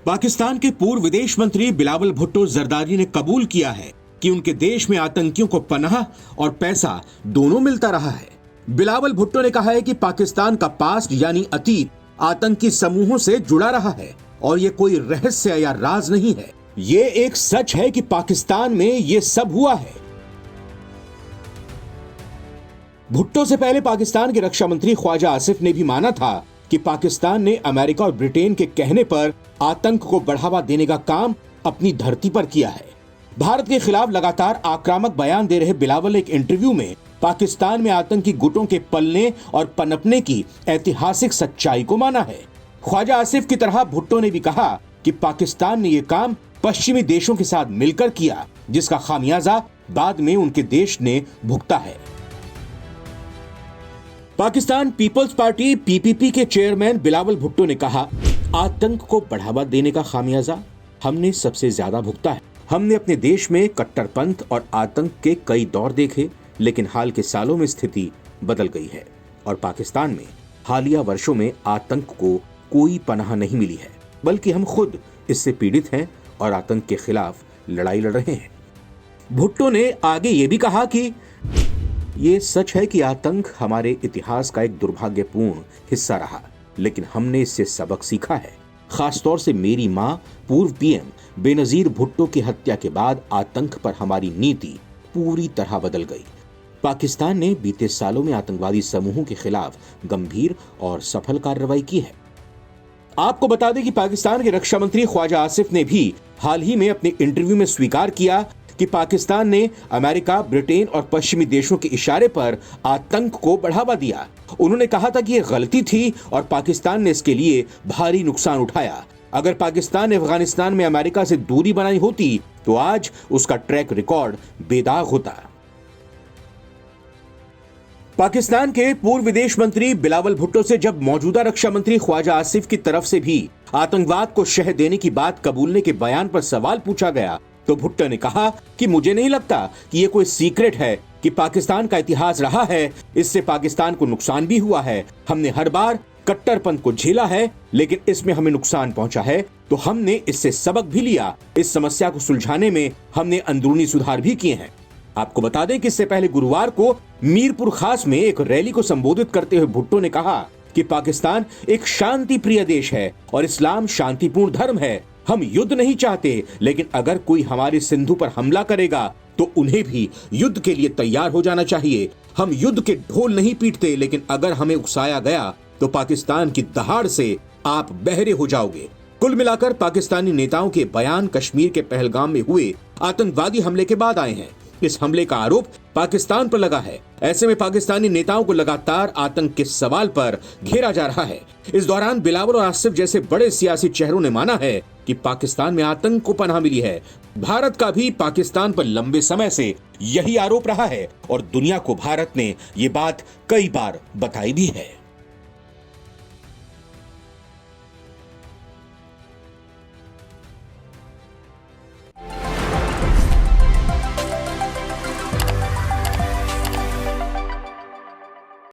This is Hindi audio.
पाकिस्तान के पूर्व विदेश मंत्री बिलावल भुट्टो जरदारी ने कबूल किया है कि उनके देश में आतंकियों को पनाह और पैसा दोनों मिलता रहा है। बिलावल भुट्टो ने कहा है कि पाकिस्तान का पास्ट यानी अतीत आतंकी समूहों से जुड़ा रहा है और ये कोई रहस्य या राज नहीं है। ये एक सच है कि पाकिस्तान में ये सब हुआ है। भुट्टो से पहले पाकिस्तान के रक्षा मंत्री ख्वाजा आसिफ ने भी माना था कि पाकिस्तान ने अमेरिका और ब्रिटेन के कहने पर आतंक को बढ़ावा देने का काम अपनी धरती पर किया है। भारत के खिलाफ लगातार आक्रामक बयान दे रहे बिलावल एक इंटरव्यू में पाकिस्तान में आतंकी गुटों के पलने और पनपने की ऐतिहासिक सच्चाई को माना है। ख्वाजा आसिफ की तरह भुट्टो ने भी कहा कि पाकिस्तान ने यह काम पश्चिमी देशों के साथ मिलकर किया, जिसका खामियाजा बाद में उनके देश ने भुगता है। पाकिस्तान पीपल्स पार्टी पीपीपी के चेयरमैन बिलावल भुट्टो ने कहा, आतंक को बढ़ावा देने का खामियाजा हमने सबसे ज्यादा भुगता है। हमने अपने देश में कट्टरपंथ और आतंक के कई दौर देखे, लेकिन हाल के सालों में स्थिति बदल गई है और पाकिस्तान में हालिया वर्षों में आतंक को कोई पनाह नहीं मिली है, बल्कि हम खुद इससे पीड़ित हैं और आतंक के खिलाफ लड़ाई लड़ रहे हैं। भुट्टो ने आगे ये भी कहा कि ये सच है कि आतंक हमारे इतिहास का एक दुर्भाग्यपूर्ण हिस्सा रहा, लेकिन हमने इससे सबक सीखा है। खासतौर से मेरी मां पूर्व पीएम बेनजीर भुट्टो की हत्या के बाद आतंक पर हमारी नीति पूरी तरह बदल गई। पाकिस्तान ने बीते सालों में आतंकवादी समूहों के खिलाफ गंभीर और सफल कार्रवाई की है। आपको बता दें कि पाकिस्तान के रक्षा मंत्री ख्वाजा आसिफ ने भी हाल ही में अपने इंटरव्यू में स्वीकार किया कि पाकिस्तान ने अमेरिका, ब्रिटेन और पश्चिमी देशों के इशारे पर आतंक को बढ़ावा दिया। उन्होंने कहा था कि यह गलती थी और पाकिस्तान ने इसके लिए भारी नुकसान उठाया। अगर पाकिस्तान ने अफगानिस्तान में अमेरिका से दूरी बनाई होती तो आज उसका ट्रैक रिकॉर्ड बेदाग होता। पाकिस्तान के पूर्व विदेश मंत्री बिलावल भुट्टो से जब मौजूदा रक्षा मंत्री ख्वाजा आसिफ की तरफ से भी आतंकवाद को शह देने की बात कबूलने के बयान पर सवाल पूछा गया तो भुट्टो ने कहा कि मुझे नहीं लगता कि ये कोई सीक्रेट है कि पाकिस्तान का इतिहास रहा है, इससे पाकिस्तान को नुकसान भी हुआ है। हमने हर बार कट्टरपंथ को झेला है, लेकिन इसमें हमें नुकसान पहुंचा है, तो हमने इससे सबक भी लिया। इस समस्या को सुलझाने में हमने अंदरूनी सुधार भी किए हैं। आपको बता दें कि इससे पहले गुरुवार को मीरपुर खास में एक रैली को संबोधित करते हुए भुट्टो ने कहा कि पाकिस्तान एक शांति प्रिय देश है और इस्लाम शांतिपूर्ण धर्म है। हम युद्ध नहीं चाहते, लेकिन अगर कोई हमारे सिंधु पर हमला करेगा तो उन्हें भी युद्ध के लिए तैयार हो जाना चाहिए। हम युद्ध के ढोल नहीं पीटते, लेकिन अगर हमें उकसाया गया तो पाकिस्तान की दहाड़ से आप बहरे हो जाओगे। कुल मिलाकर पाकिस्तानी नेताओं के बयान कश्मीर के पहलगाम में हुए आतंकवादी हमले के बाद आए हैं। इस हमले का आरोप पाकिस्तान पर लगा है। ऐसे में पाकिस्तानी नेताओं को लगातार आतंक के सवाल पर घेरा जा रहा है। इस दौरान बिलावल और आसिफ जैसे बड़े सियासी चेहरों ने माना है कि पाकिस्तान में आतंक को पनाह मिली है। भारत का भी पाकिस्तान पर लंबे समय से यही आरोप रहा है और दुनिया को भारत ने ये बात कई बार बताई भी है।